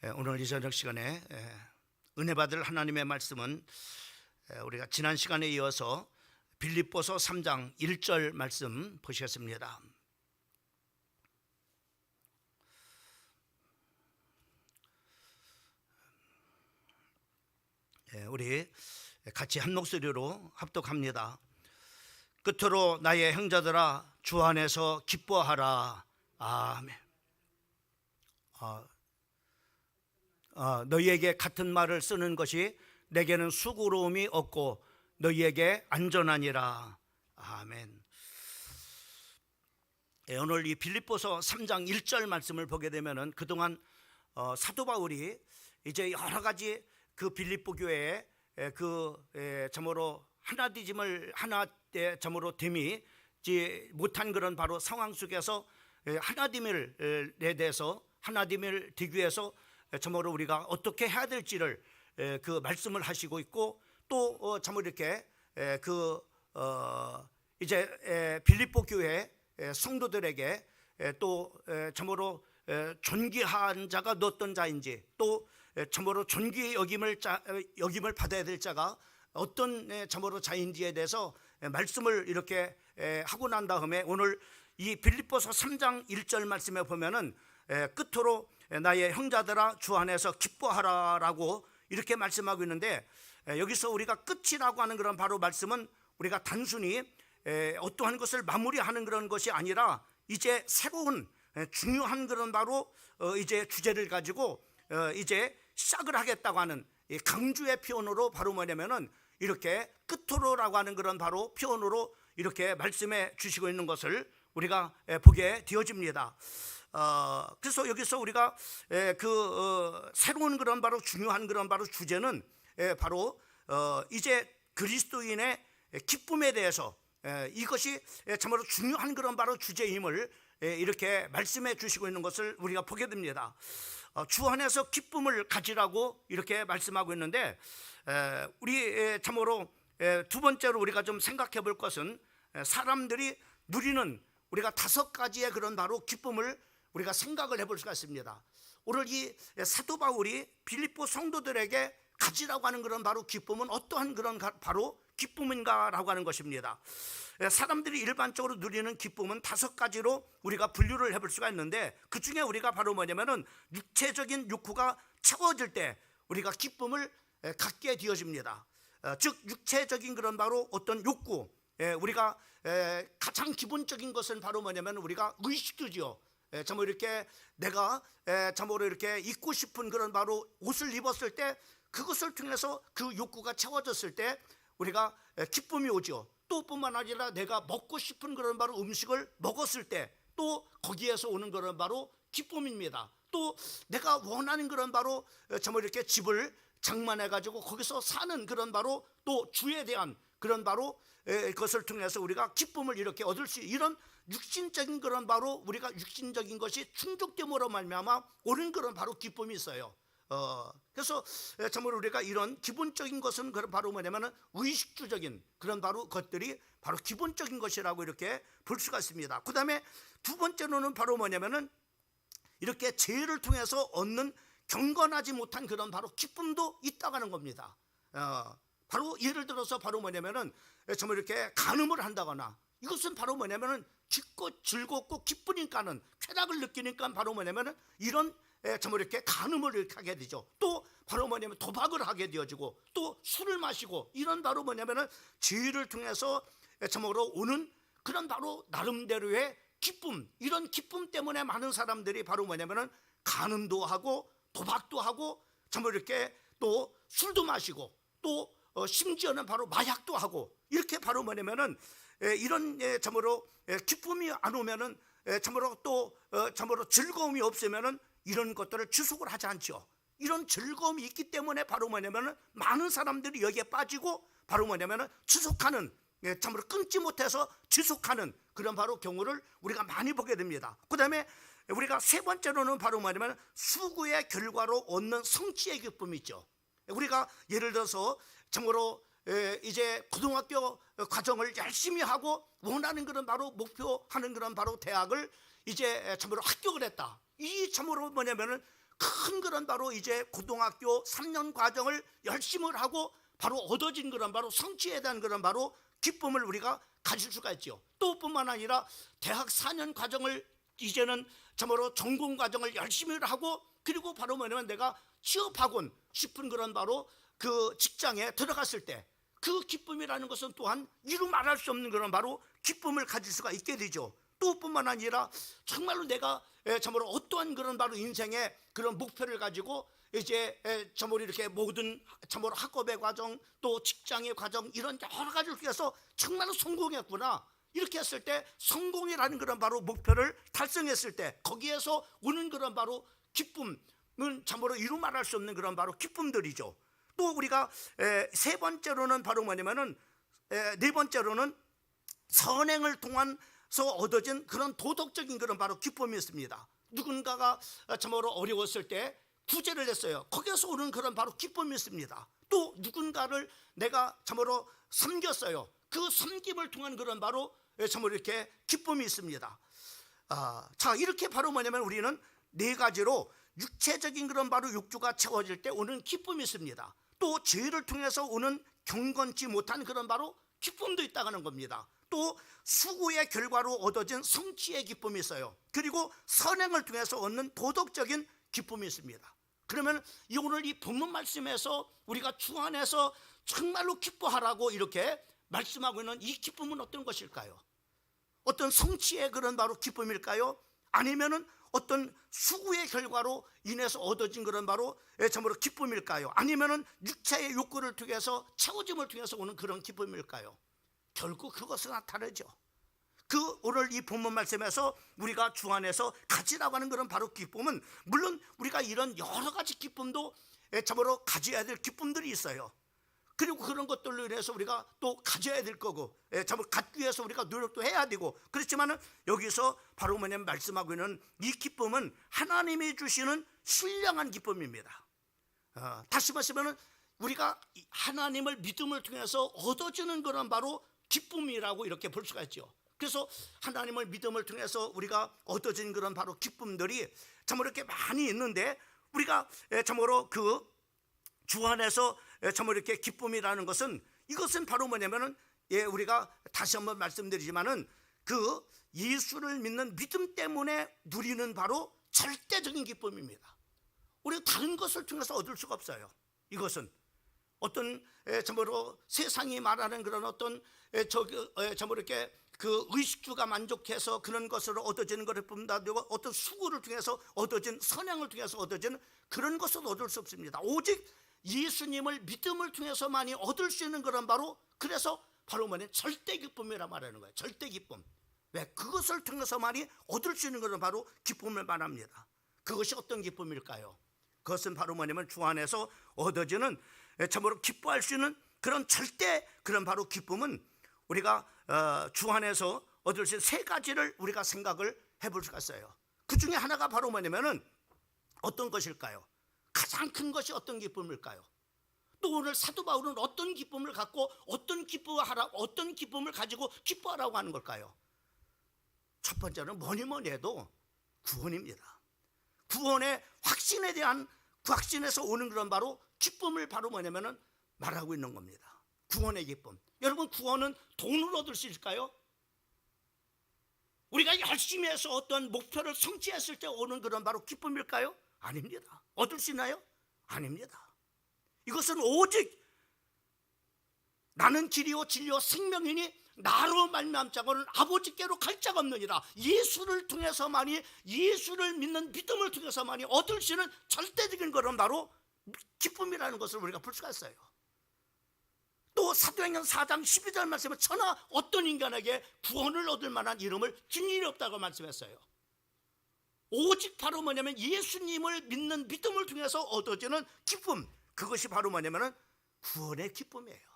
오늘 이 저녁 시간에 은혜 받을 하나님의 말씀은 우리가 지난 시간에 이어서 빌립보서 3장 1절 말씀 보시겠습니다. 우리 같이 한 목소리로 합독합니다. 끝으로 나의 형제들아, 주 안에서 기뻐하라. 아멘. 너희에게 같은 말을 쓰는 것이 내게는 수고로움이 없고 너희에게 안전하니라. 아멘. 오늘 이 빌립보서 3장 1절 말씀을 보게 되면은 그동안 사도 바울이 이제 여러 가지 그 빌립보 교회에 참으로 하나됨을 참으로 됨이 못한 그런 바로 상황 속에서 하나됨을 대해서 하나됨을 되기 위해서 참으로 우리가 어떻게 해야 될지를 그 말씀을 하시고 있고, 또 참으로 이렇게 이제 빌립보 교회 성도들에게 또 참으로 존귀한 자가 어떤 자인지, 또 참으로 존귀의 여김을 받아야 될 자가 어떤 참으로 자인지에 대해서 말씀을 이렇게 하고 난 다음에 오늘 이 빌립보서 3장 1절 말씀에 보면은 끝으로 나의 형제들아, 주 안에서 기뻐하라라고 이렇게 말씀하고 있는데, 여기서 우리가 끝이라고 하는 그런 바로 말씀은 우리가 단순히 어떠한 것을 마무리하는 그런 것이 아니라 이제 새로운 중요한 그런 바로 이제 주제를 가지고 이제 시작을 하겠다고 하는 강주의 표현으로 바로 뭐냐면은 이렇게 끝으로라고 하는 그런 바로 표현으로 이렇게 말씀해 주시고 있는 것을 우리가 보게 되어집니다. 그래서 여기서 우리가 새로운 그런 바로 중요한 그런 바로 주제는 바로 이제 그리스도인의 기쁨에 대해서 이것이 참으로 중요한 그런 바로 주제임을 이렇게 말씀해 주시고 있는 것을 우리가 보게 됩니다. 주 안에서 기쁨을 가지라고 이렇게 말씀하고 있는데, 우리 참으로 두 번째로 우리가 좀 생각해 볼 것은 사람들이 누리는 우리가 5가지의 그런 바로 기쁨을 우리가 생각을 해볼 수가 있습니다. 오늘 이 사도 바울이 빌립보 성도들에게 가지라고 하는 그런 바로 기쁨은 어떠한 그런 바로 기쁨인가라고 하는 것입니다. 사람들이 일반적으로 누리는 기쁨은 5가지로 우리가 분류를 해볼 수가 있는데, 그 중에 우리가 바로 뭐냐면은 육체적인 욕구가 채워질 때 우리가 기쁨을 갖게 되어집니다. 즉 육체적인 그런 바로 어떤 욕구, 우리가 가장 기본적인 것은 바로 뭐냐면 우리가 의식주지요. 참으로 이렇게 내가 참으로 이렇게 입고 싶은 그런 바로 옷을 입었을 때 그것을 통해서 그 욕구가 채워졌을 때 우리가 기쁨이 오죠. 또 뿐만 아니라 내가 먹고 싶은 그런 바로 음식을 먹었을 때 또 거기에서 오는 그런 바로 기쁨입니다. 또 내가 원하는 그런 바로 참으로 이렇게 집을 장만해 가지고 거기서 사는 그런 바로 또 주에 대한 그런 바로 그것을 통해서 우리가 기쁨을 이렇게 얻을 수, 이런 육신적인 그런 바로 우리가 육신적인 것이 충족됨으로 말미암아 오는 그런 바로 기쁨이 있어요. 그래서 참으로 우리가 이런 기본적인 것은 바로 뭐냐면은 의식주적인 그런 바로 것들이 바로 기본적인 것이라고 이렇게 볼 수가 있습니다. 그 다음에 두 번째로는 바로 뭐냐면은 이렇게 죄를 통해서 얻는 경건하지 못한 그런 바로 기쁨도 있다고 하는 겁니다. 바로 예를 들어서 바로 뭐냐면은 정말 이렇게 간음을 한다거나, 이것은 바로 뭐냐면은 기껏 즐겁고 기쁘니까는 쾌락을 느끼니까 바로 뭐냐면은 이런 정말 이렇게 간음을 이렇게 하게 되죠. 또 바로 뭐냐면 도박을 하게 되어지고, 또 술을 마시고, 이런 바로 뭐냐면은 죄를 통해서 참으로 오는 그런 바로 나름대로의 기쁨, 이런 기쁨 때문에 많은 사람들이 바로 뭐냐면은 간음도 하고 도박도 하고 참으로 이렇게 또 술도 마시고 또 심지어는 바로 마약도 하고, 이렇게 바로 뭐냐면은 이런 참으로 기쁨이 안 오면은 참으로 또 참으로 즐거움이 없으면은 이런 것들을 지속을 하지 않죠. 이런 즐거움이 있기 때문에 바로 뭐냐면은 많은 사람들이 여기에 빠지고 바로 뭐냐면은 지속하는, 참으로 끊지 못해서 지속하는 그런 바로 경우를 우리가 많이 보게 됩니다. 그 다음에 우리가 세 번째로는 바로 뭐냐면 수고의 결과로 얻는 성취의 기쁨이 있죠. 우리가 예를 들어서 참으로 이제 고등학교 과정을 열심히 하고 원하는 그런 바로 목표하는 그런 바로 대학을 이제 참으로 합격을 했다. 이 참으로 뭐냐면은 큰 그런 바로 이제 고등학교 3년 과정을 열심히 하고 바로 얻어진 그런 바로 성취에 대한 그런 바로 기쁨을 우리가 가질 수가 있죠. 또 뿐만 아니라 대학 4년 과정을 이제는 참으로 전공 과정을 열심히 하고 그리고 바로 뭐냐면 내가 취업하곤 싶은 그런 바로 그 직장에 들어갔을 때 그 기쁨이라는 것은 또한 이루 말할 수 없는 그런 바로 기쁨을 가질 수가 있게 되죠. 또 뿐만 아니라 정말로 내가 참으로 어떠한 그런 바로 인생의 그런 목표를 가지고 이제 참으로 이렇게 모든 참으로 학업의 과정 또 직장의 과정 이런 여러 가지를 통해서 정말로 성공했구나 이렇게 했을 때 성공이라는 그런 바로 목표를 달성했을 때 거기에서 오는 그런 바로 기쁨은 참으로 이루 말할 수 없는 그런 바로 기쁨들이죠. 또 우리가 세 번째로는 바로 뭐냐면은 네 번째로는 선행을 통해서 얻어진 그런 도덕적인 그런 바로 기쁨이 있습니다. 누군가가 참으로 어려웠을 때 구제를 했어요. 거기에서 오는 그런 바로 기쁨이 있습니다. 또 누군가를 내가 참으로 섬겼어요. 그 섬김을 통한 그런 바로 참으로 이렇게 기쁨이 있습니다. 자, 이렇게 바로 뭐냐면 우리는 네 가지로 육체적인 그런 바로 욕구가 채워질 때 오는 기쁨이 있습니다. 또 죄를 통해서 오는 경건치 못한 그런 바로 기쁨도 있다는 겁니다. 또 수고의 결과로 얻어진 성취의 기쁨이 있어요. 그리고 선행을 통해서 얻는 도덕적인 기쁨이 있습니다. 그러면 오늘 이 본문 말씀에서 우리가 주 안에서 정말로 기뻐하라고 이렇게 말씀하고 있는 이 기쁨은 어떤 것일까요? 어떤 성취의 그런 바로 기쁨일까요? 아니면은 어떤 수고의 결과로 인해서 얻어진 그런 바로 참으로 기쁨일까요? 아니면은 육체의 욕구를 통해서 채워짐을 통해서 오는 그런 기쁨일까요? 결국 그것은 다르죠. 오늘 이 본문 말씀에서 우리가 주 안에서 가지라고 하는 그런 바로 기쁨은 물론 우리가 이런 여러 가지 기쁨도 참으로 가져야 될 기쁨들이 있어요. 그리고 그런 것들로 인해서 우리가 또 가져야 될 거고 참으로 갖기 위해서 우리가 노력도 해야 되고 그렇지만은 여기서 바로 뭐냐면 말씀하고 있는 이 기쁨은 하나님이 주시는 신령한 기쁨입니다. 다시 말하면 우리가 하나님을 믿음을 통해서 얻어지는 그런 바로 기쁨이라고 이렇게 볼 수가 있죠. 그래서 하나님을 믿음을 통해서 우리가 얻어진 그런 바로 기쁨들이 참으로 이렇게 많이 있는데 우리가 참으로 그 주 안에서 참으로 이렇게 기쁨이라는 것은 이것은 바로 뭐냐면은 우리가 다시 한번 말씀드리지만은 그 예수를 믿는 믿음 때문에 누리는 바로 절대적인 기쁨입니다. 우리가 다른 것을 통해서 얻을 수가 없어요. 이것은 어떤 참으로 세상이 말하는 그런 어떤 참으로 이렇게 그 의식주가 만족해서 그런 것으로 얻어지는 것을 본다고 어떤 수고를 통해서 얻어진 선행을 통해서 얻어지는 그런 것을 얻을 수 없습니다. 오직 예수님을 믿음을 통해서만이 얻을 수 있는 그런 바로 그래서 바로 뭐냐 절대 기쁨이라 말하는 거예요. 절대 기쁨. 왜? 그것을 통해서만이 얻을 수 있는 것은 바로 기쁨을 말합니다. 그것이 어떤 기쁨일까요? 그것은 바로 뭐냐면 주 안에서 얻어지는 참으로 기뻐할 수 있는 그런 절대 그런 바로 기쁨은 우리가 주 안에서 얻을 수 있는 세 가지를 우리가 생각을 해볼 수가 있어요. 그 중에 하나가 바로 뭐냐면은 어떤 것일까요? 가장 큰 것이 어떤 기쁨일까요? 또 오늘 사도 바울은 어떤 기쁨을 갖고 어떤 기쁨을 가지고 기뻐하라고 하는 걸까요? 첫 번째는 뭐니 해도 구원입니다. 구원의 확신에 대한 그 확신에서 오는 그런 바로 기쁨을 바로 뭐냐면은 말하고 있는 겁니다. 구원의 기쁨. 여러분 구원은 돈으로 얻을 수 있을까요? 우리가 열심히 해서 어떤 목표를 성취했을 때 오는 그런 바로 기쁨일까요? 아닙니다. 얻을 수 있나요? 아닙니다. 이것은 오직 나는 길이요 진리요 생명이니 나로 말미암자고는 아버지께로 갈 자가 없느니라. 예수를 통해서만이 예수를 믿는 믿음을 통해서만이 얻을 수 있는 절대적인 것은 바로 기쁨이라는 것을 우리가 볼 수가 있어요. 또 사도행전 4장 12절 말씀에 천하 어떤 인간에게 구원을 얻을 만한 이름을 준 일이 없다고 말씀했어요. 오직 바로 뭐냐면 예수님을 믿는 믿음을 통해서 얻어지는 기쁨, 그것이 바로 뭐냐면 구원의 기쁨이에요.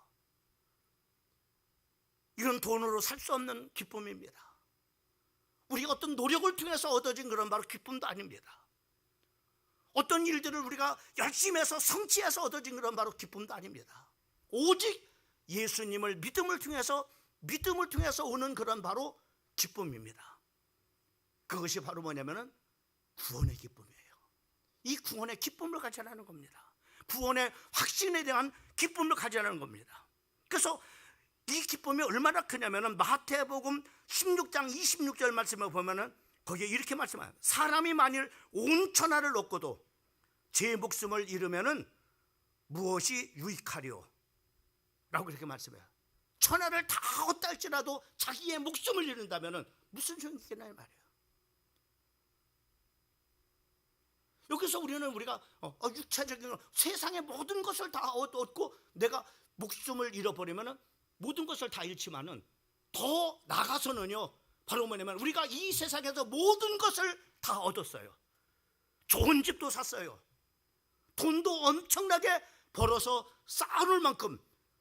이건 돈으로 살 수 없는 기쁨입니다. 우리가 어떤 노력을 통해서 얻어진 그런 바로 기쁨도 아닙니다. 어떤 일들을 우리가 열심히 해서 성취해서 얻어진 그런 바로 기쁨도 아닙니다. 오직 예수님을 믿음을 통해서 오는 그런 바로 기쁨입니다. 그것이 바로 뭐냐면은 구원의 기쁨이에요. 이 구원의 기쁨을 가지라는 겁니다. 구원의 확신에 대한 기쁨을 가지라는 겁니다. 그래서 이 기쁨이 얼마나 크냐면은 마태복음 16장 26절 말씀을 보면은 거기에 이렇게 말씀해요. 사람이 만일 온 천하를 얻고도 제 목숨을 잃으면은 무엇이 유익하리요? 라고 그렇게 말씀해요. 천하를 다 얻다 할지라도 자기의 목숨을 잃는다면은 무슨 소용이 있겠나 말이에요. 여기서 우리가 육체적인 세상의 모든 것을 다 얻고 내가 목숨을 잃어버리면은 모든 것을 다 잃지만은 더 나가서는요, 바로 뭐냐면 우리가 이 세상에서 모든 것을 다 얻었어요. 좋은 집도 샀어요. 돈도 엄청나게 벌어서 쌓아놓을 만큼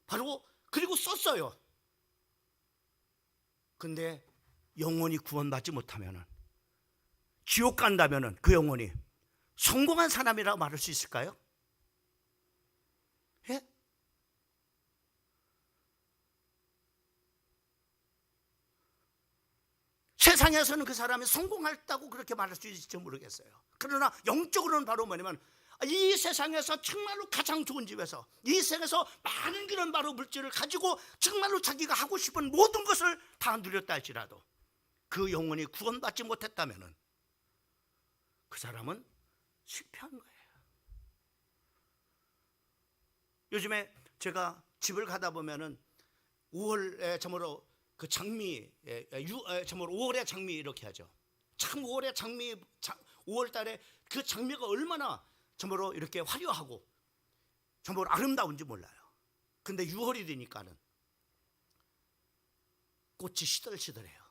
바로 그리고 썼어요. 근데 영원히 구원받지 못하면은, 지옥 간다면은 그 영혼이 성공한 사람이라고 말할 수 있을까요? 예? 세상에서는 그 사람이 성공했다고 그렇게 말할 수 있을지 모르겠어요. 그러나 영적으로는 바로 뭐냐면 이 세상에서 정말로 가장 좋은 집에서, 이 세상에서 많은 그런 바로 물질을 가지고 정말로 자기가 하고 싶은 모든 것을 다 누렸다 할지라도 그 영혼이 구원받지 못했다면은 그 사람은 실패한 거예요. 요즘에 제가 집을 가다 보면은 5월에 참으로 그 장미, 참으로 5월의 장미 이렇게 하죠. 참 5월의 장미, 5월 달에 그 장미가 얼마나 참으로 이렇게 화려하고 참으로 아름다운지 몰라요. 근데 6월이 되니까는 꽃이 시들시들해요.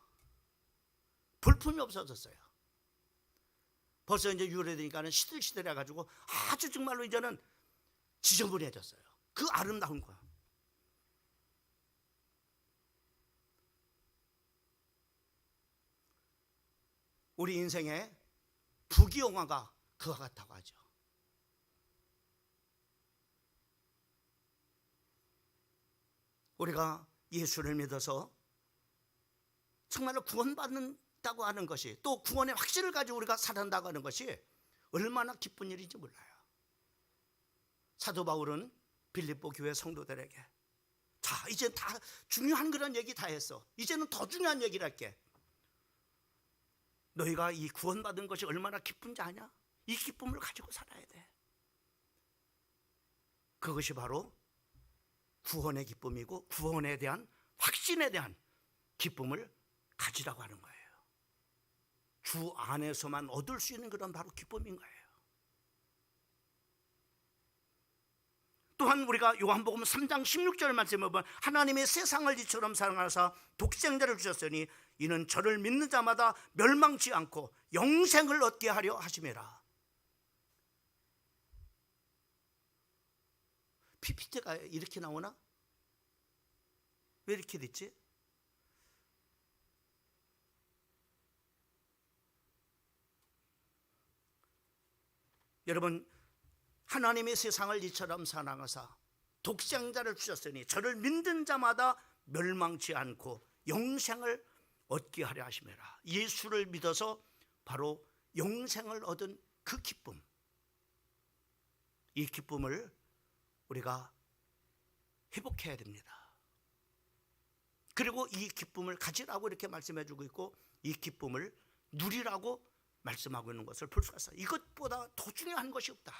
볼품이 없어졌어요. 벌써 이제 6월이 되니까는 시들시들해가지고 아주 정말로 이제는 지저분해졌어요. 그 아름다운 거. 우리 인생에 부귀영화가 그와 같다고 하죠. 우리가 예수를 믿어서 정말로 구원받는다고 하는 것이, 또 구원의 확신을 가지고 우리가 살아간다고 하는 것이 얼마나 기쁜 일인지 몰라요. 사도 바울은 빌립보 교회 성도들에게, 자, 이제 다 중요한 그런 얘기 다 했어. 이제는 더 중요한 얘기를 할게. 너희가 이 구원받은 것이 얼마나 기쁜지 아냐? 이 기쁨을 가지고 살아야 돼. 그것이 바로 구원의 기쁨이고 구원에 대한 확신에 대한 기쁨을 가지라고 하는 거예요. 주 안에서만 얻을 수 있는 그런 바로 기쁨인 거예요. 또한 우리가 요한복음 3장 16절 말씀을 보면 하나님이 세상을 이처럼 사랑하사 독생자를 주셨으니 이는 저를 믿는 자마다 멸망치 않고 영생을 얻게 하려 하심이라. PPT가 이렇게 나오나? 왜 이렇게 됐지? 여러분, 하나님의 세상을 이처럼 사랑하사 독생자를 주셨으니 저를 믿는 자마다 멸망치 않고 영생을 얻게 하려 하심이라. 예수를 믿어서 바로 영생을 얻은 그 기쁨, 이 기쁨을 우리가 회복해야 됩니다. 그리고 이 기쁨을 가지라고 이렇게 말씀해 주고 있고, 이 기쁨을 누리라고 말씀하고 있는 것을 볼 수가 있어요. 이것보다 더 중요한 것이 없다.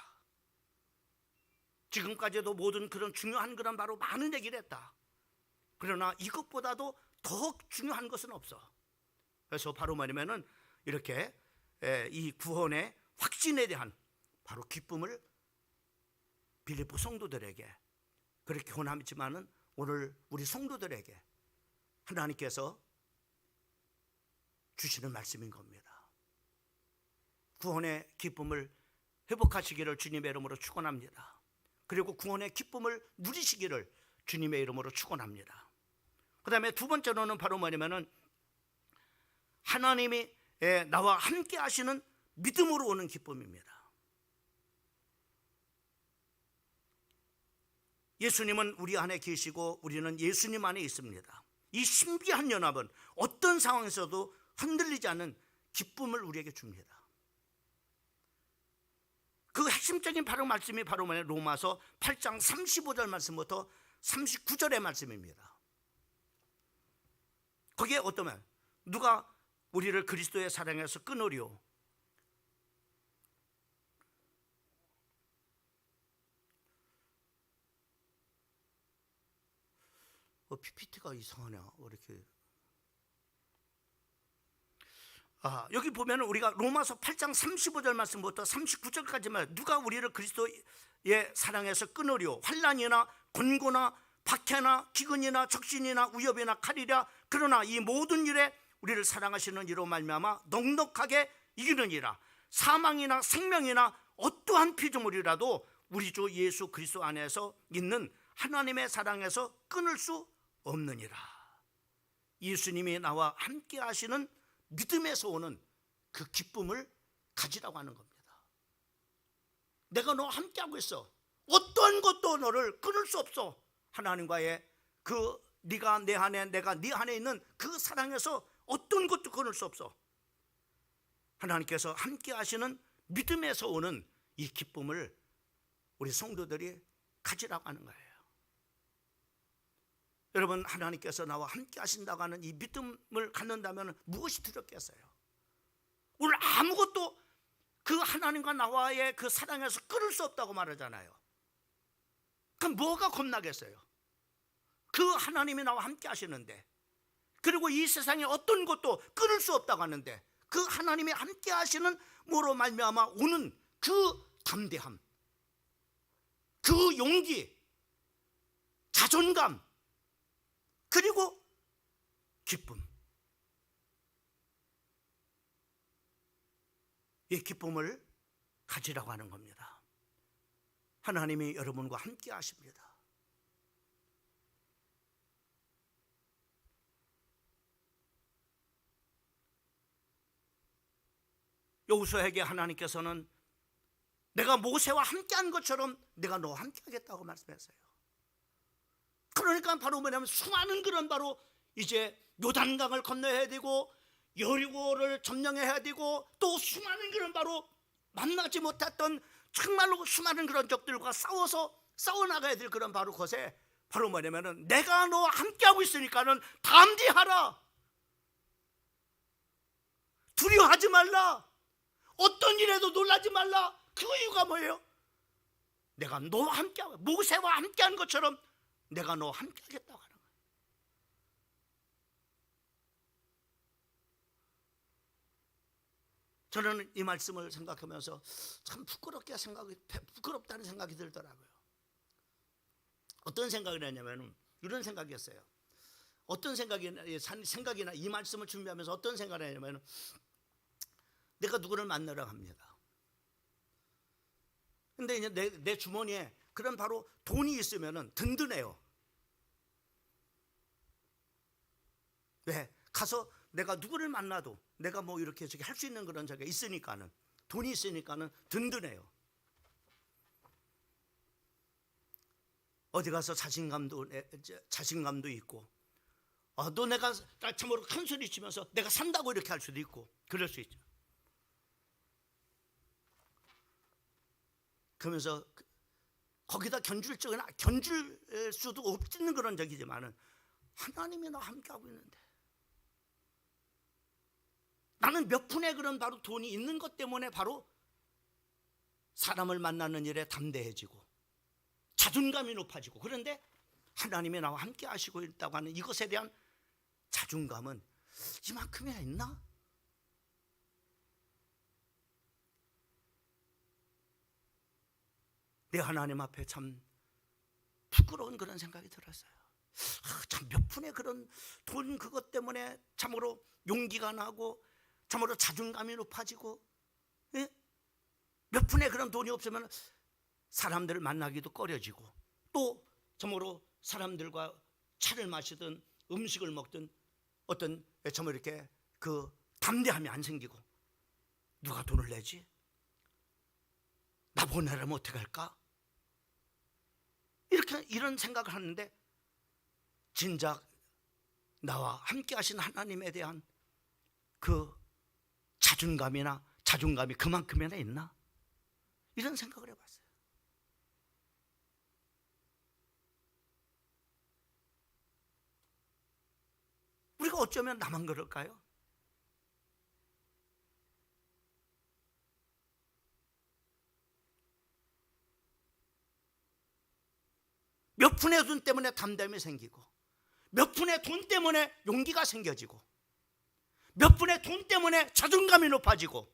지금까지도 모든 그런 중요한 그런 바로 많은 얘기를 했다. 그러나 이것보다도 더 중요한 것은 없어. 그래서 바로 뭐냐면은 이렇게 이 구원의 확신에 대한 바로 기쁨을 빌립보 성도들에게 그렇게 권함이지만은 오늘 우리 성도들에게 하나님께서 주시는 말씀인 겁니다. 구원의 기쁨을 회복하시기를 주님의 이름으로 축원합니다. 그리고 구원의 기쁨을 누리시기를 주님의 이름으로 축원합니다. 그 다음에 두 번째로는 바로 뭐냐면은 하나님이 나와 함께 하시는 믿음으로 오는 기쁨입니다. 예수님은 우리 안에 계시고 우리는 예수님 안에 있습니다. 이 신비한 연합은 어떤 상황에서도 흔들리지 않는 기쁨을 우리에게 줍니다. 핵심적인 바로 말씀이 바로 뭐냐, 로마서 8장 35절 말씀부터 39절의 말씀입니다. 거기에 어떤 말, 누가 우리를 그리스도의 사랑에서 끊으리요? PPT가 이상하냐, 이렇게. 여기 보면 우리가 로마서 8장 35절 말씀부터 39절까지만, 누가 우리를 그리스도의 사랑에서 끊으리요? 환난이나 곤고나 박해나 기근이나 적신이나 위협이나 칼이라. 그러나 이 모든 일에 우리를 사랑하시는 이로 말미암아 넉넉하게 이기느니라. 사망이나 생명이나 어떠한 피조물이라도 우리 주 예수 그리스도 안에서 있는 하나님의 사랑에서 끊을 수 없느니라. 예수님이 나와 함께 하시는 믿음에서 오는 그 기쁨을 가지라고 하는 겁니다. 내가 너와 함께하고 있어. 어떤 것도 너를 끊을 수 없어. 하나님과의 그 네가 내 안에 내가 네 안에 있는 그 사랑에서 어떤 것도 끊을 수 없어. 하나님께서 함께 하시는 믿음에서 오는 이 기쁨을 우리 성도들이 가지라고 하는 거예요. 여러분, 하나님께서 나와 함께 하신다고 하는 이 믿음을 갖는다면 무엇이 두렵겠어요? 오늘 아무것도 그 하나님과 나와의 그 사랑에서 끊을 수 없다고 말하잖아요. 그럼 뭐가 겁나겠어요? 그 하나님이 나와 함께 하시는데, 그리고 이 세상에 어떤 것도 끊을 수 없다고 하는데, 그 하나님이 함께 하시는 뭐로 말미암아 오는 그 담대함, 그 용기, 자존감, 그리고 기쁨, 이 기쁨을 가지라고 하는 겁니다. 하나님이 여러분과 함께 하십니다. 여호수아에게 하나님께서는 내가 모세와 함께한 것처럼 내가 너와 함께하겠다고 말씀했어요. 그러니까 바로 뭐냐면 수많은 그런 바로 이제 요단강을 건너야 되고 여리고를 점령해야 되고 또 수많은 그런 바로 만나지 못했던 정말로 수많은 그런 적들과 싸워나가야 될 그런 바로 것에 바로 뭐냐면은 내가 너와 함께하고 있으니까는 담대하라, 두려워하지 말라, 어떤 일에도 놀라지 말라. 그 이유가 뭐예요? 내가 너와 함께하고, 모세와 함께한 것처럼 내가 너와 함께하겠다고 하는 거예요. 저는 이 말씀을 생각하면서 참 부끄럽다는 생각이 들더라고요. 어떤 생각을 했냐면 이런 생각이었어요. 어떤 생각이나 이 말씀을 준비하면서 어떤 생각을 했냐면, 내가 누구를 만나러 갑니다. 근데 이제 내 주머니에 그런 바로 돈이 있으면은 든든해요. 왜? 가서 내가 누구를 만나도 내가 뭐 이렇게 저기 할 수 있는 그런 저기 있으니까는, 돈이 있으니까는 든든해요. 어디 가서 자신감도 있고, 또 내가 참으로 큰 소리 치면서 내가 산다고 이렇게 할 수도 있고, 그럴 수 있죠. 그러면서 거기다 견줄 수도 없는 그런 적이지만은 하나님이 나와 함께하고 있는데, 나는 몇 푼의 그런 바로 돈이 있는 것 때문에 바로 사람을 만나는 일에 담대해지고 자존감이 높아지고, 그런데 하나님이 나와 함께 하시고 있다고 하는 이것에 대한 자존감은 이만큼이나 있나? 내 하나님 앞에 참 부끄러운 그런 생각이 들었어요. 참 몇 푼의 그런 돈 그것 때문에 참으로 용기가 나고 참으로 자존감이 높아지고, 예? 몇 푼의 그런 돈이 없으면 사람들을 만나기도 꺼려지고, 또 참으로 사람들과 차를 마시든 음식을 먹든 어떤 참으로 이렇게 그 담대함이 안 생기고, 누가 돈을 내지? 나보고 내라면 어떻게 할까? 이런 생각을 하는데, 진작 나와 함께 하신 하나님에 대한 그 자존감이 그만큼이나 있나? 이런 생각을 해봤어요. 우리가 어쩌면 나만 그럴까요? 몇 푼의 돈 때문에 담담이 생기고, 몇 푼의 돈 때문에 용기가 생겨지고, 몇 푼의 돈 때문에 자존감이 높아지고,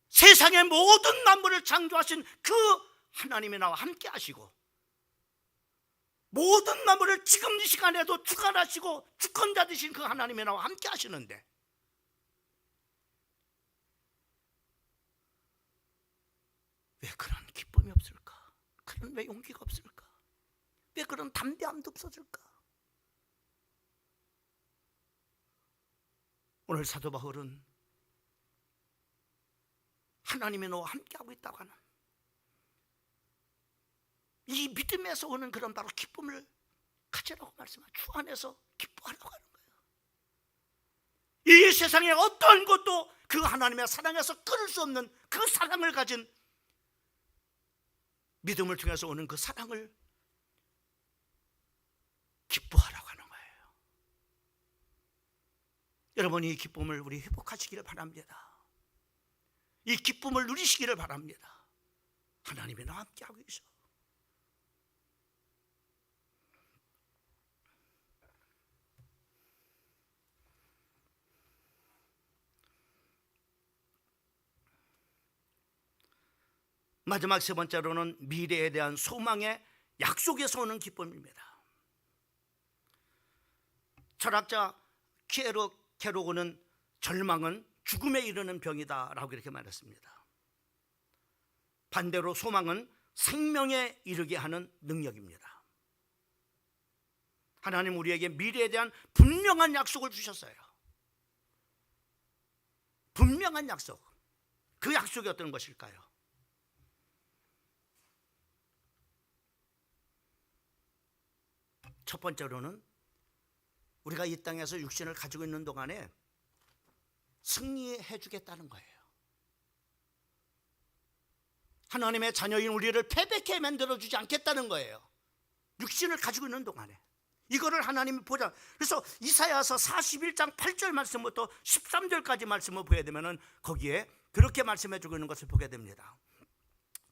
세상의 모든 만물을 창조하신 그 하나님이 나와 함께 하시고, 모든 만물을 지금 이 시간에도 주관하시고 주권자 되신 그 하나님이 나와 함께 하시는데, 왜 그런 기쁨이 없을까? 그런 왜 용기가 없을까? 왜 그런 담대함도 없어질까? 오늘 사도 바울은 하나님이 너와 함께하고 있다고 하는 이 믿음에서 오는 그런 바로 기쁨을 가지라고 말씀하죠. 주 안에서 기뻐하라고 하는 거예요. 이 세상에 어떠한 것도 그 하나님의 사랑에서 끊을 수 없는 그 사랑을 가진 믿음을 통해서 오는 그 사랑을 기뻐하라고 하는 거예요. 여러분, 이 기쁨을 우리 회복하시기를 바랍니다. 이 기쁨을 누리시기를 바랍니다. 하나님이 나와 함께하고 계셔. 마지막 세 번째로는 미래에 대한 소망의 약속에서 오는 기쁨입니다. 철학자 케로그는 절망은 죽음에 이르는 병이다라고 이렇게 말했습니다. 반대로 소망은 생명에 이르게 하는 능력입니다. 하나님 우리에게 미래에 대한 분명한 약속을 주셨어요. 분명한 약속. 그 약속이 어떤 것일까요? 첫 번째로는 우리가 이 땅에서 육신을 가지고 있는 동안에 승리해 주겠다는 거예요. 하나님의 자녀인 우리를 패배케 만들어주지 않겠다는 거예요. 육신을 가지고 있는 동안에 이거를 하나님이 보자. 그래서 이사야서 41장 8절 말씀부터 13절까지 말씀을 보게 되면 거기에 그렇게 말씀해 주고 있는 것을 보게 됩니다.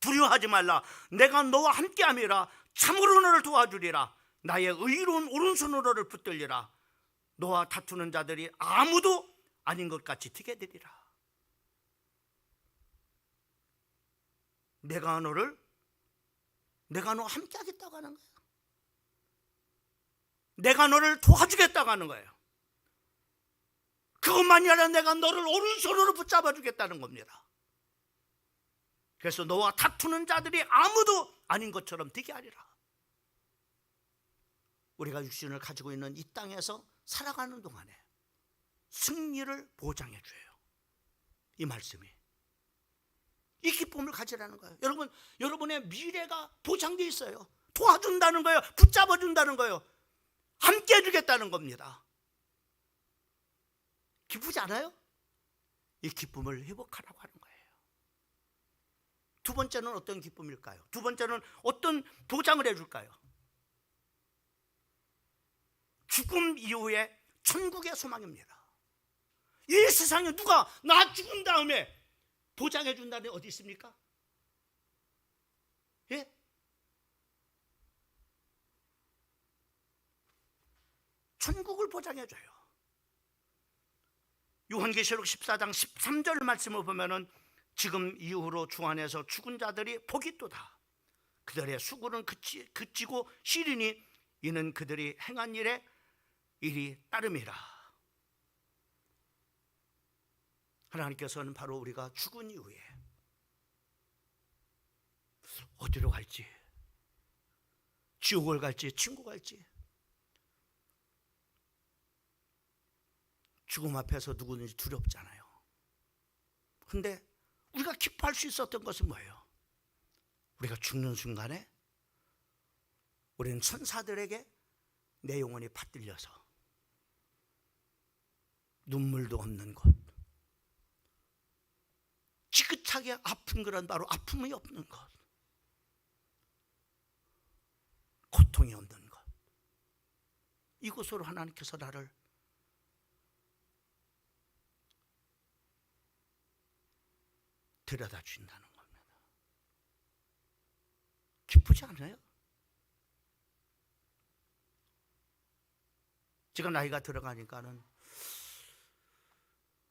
두려워하지 말라. 내가 너와 함께함이라. 참으로 너를 도와주리라. 나의 의로운 오른손으로 너를 붙들리라. 너와 다투는 자들이 아무도 아닌 것 같이 튀게 되리라. 내가 너와 함께 하겠다고 하는 거예요. 내가 너를 도와주겠다고 하는 거예요. 그것만이 아니라 내가 너를 오른손으로 붙잡아 주겠다는 겁니다. 그래서 너와 다투는 자들이 아무도 아닌 것처럼 되게 하리라. 우리가 육신을 가지고 있는 이 땅에서 살아가는 동안에 승리를 보장해 줘요. 이 말씀이. 이 기쁨을 가지라는 거예요. 여러분의 미래가 보장되어 있어요. 도와준다는 거예요. 붙잡아 준다는 거예요. 함께 해주겠다는 겁니다. 기쁘지 않아요? 이 기쁨을 회복하라고 하는 거예요. 두 번째는 어떤 기쁨일까요? 두 번째는 어떤 보장을 해줄까요? 죽음 이후에 천국의 소망입니다. 이 세상에 누가 나 죽은 다음에 보장해 준다는 데 어디 있습니까? 예? 천국을 보장해 줘요. 요한계시록 14장 13절 말씀을 보면은 지금 이후로 주 안에서 죽은 자들이 복이 있도다. 그들의 수고는 그치고 시리니 이는 그들이 행한 일에 일이 따름이라. 하나님께서는 바로 우리가 죽은 이후에 어디로 갈지, 지옥을 갈지 천국 갈지, 죽음 앞에서 누구든지 두렵잖아요. 그런데 우리가 기뻐할 수 있었던 것은 뭐예요? 우리가 죽는 순간에 우리는 천사들에게 내 영혼이 받들려서 눈물도 없는 곳, 지긋하게 가득하게 아픈 것은 바로 아픔이 없는 것, 고통이 없는 것. 이곳으로 하나님께서 나를 데려다 주신다는 겁니다. 기쁘지 않아요? 제가 나이가 들어가니까는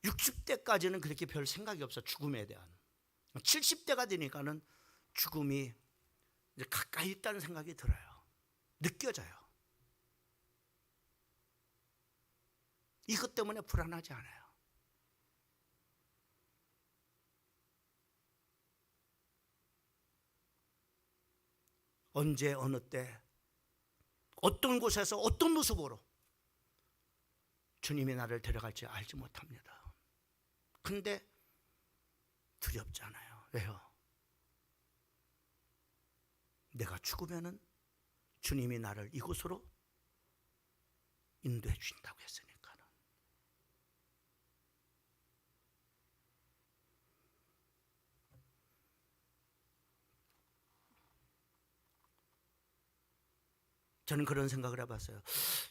60대까지는 그렇게 별 생각이 없어, 죽음에 대한. 70대가 되니까는 죽음이 이제 가까이 있다는 생각이 들어요. 느껴져요. 이것 때문에 불안하지 않아요. 언제 어느 때 어떤 곳에서 어떤 모습으로 주님이 나를 데려갈지 알지 못합니다. 근데 두렵지 않아요. 왜요? 내가 죽으면은 주님이 나를 이곳으로 인도해 주신다고 했으니까는. 저는 그런 생각을 해봤어요.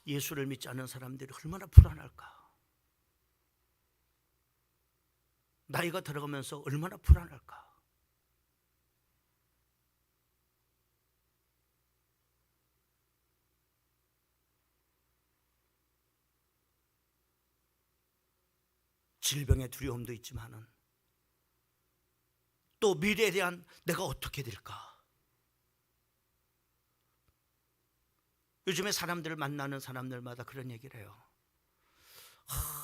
예수를 믿지 않는 사람들이 얼마나 불안할까? 나이가 들어가면서 얼마나 불안할까? 질병의 두려움도 있지만은 또 미래에 대한 내가 어떻게 될까? 요즘에 사람들을 만나는 사람들마다 그런 얘기를 해요.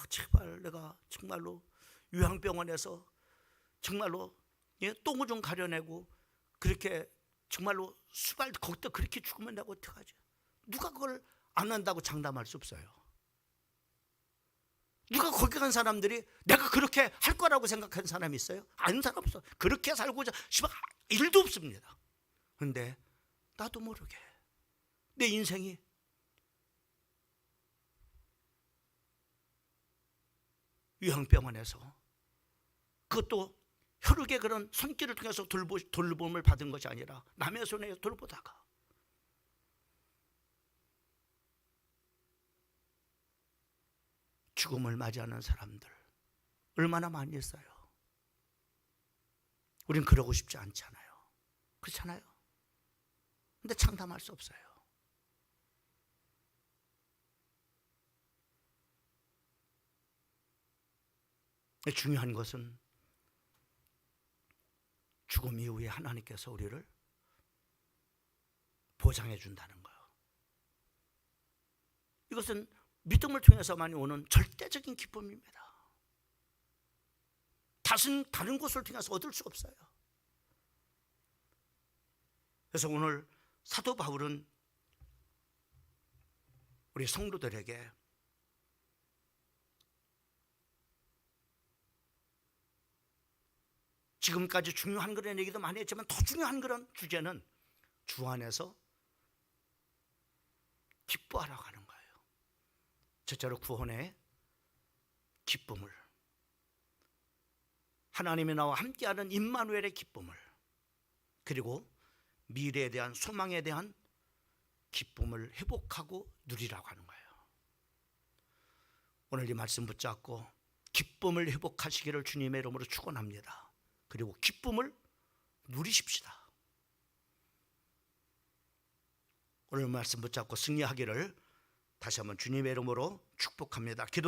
제발 내가 정말로 요양병원에서 정말로 똥을 좀 가려내고 그렇게 정말로 수발 거기다 그렇게 죽으면 내가 어떡하지? 누가 그걸 안 한다고 장담할 수 없어요. 누가 거기 간 사람들이 내가 그렇게 할 거라고 생각하는 사람이 있어요? 아는 사람 없어. 그렇게 살고자 일도 없습니다. 그런데 나도 모르게 내 인생이 요양병원에서, 그것도 혈육의 그런 손길을 통해서 돌봄을 받은 것이 아니라 남의 손에 돌보다가 죽음을 맞이하는 사람들 얼마나 많이 있어요. 우린 그러고 싶지 않잖아요. 그렇잖아요. 근데 장담할 수 없어요. 중요한 것은 죽음 이후에 하나님께서 우리를 보장해 준다는 거예요. 이것은 믿음을 통해서만 오는 절대적인 기쁨입니다. 다른 곳을 통해서 얻을 수 없어요. 그래서 오늘 사도 바울은 우리 성도들에게 지금까지 중요한 그런 얘기도 많이 했지만 더 중요한 그런 주제는 주 안에서 기뻐하라고 하는 거예요. 첫째로 구원의 기쁨을, 하나님이 나와 함께하는 임마누엘의 기쁨을, 그리고 미래에 대한 소망에 대한 기쁨을 회복하고 누리라고 하는 거예요. 오늘 이 말씀 붙잡고 기쁨을 회복하시기를 주님의 이름으로 축원합니다. 그리고 기쁨을 누리십시다. 오늘 말씀 붙잡고 승리하기를 다시 한번 주님의 이름으로 축복합니다. 기도하겠습니다.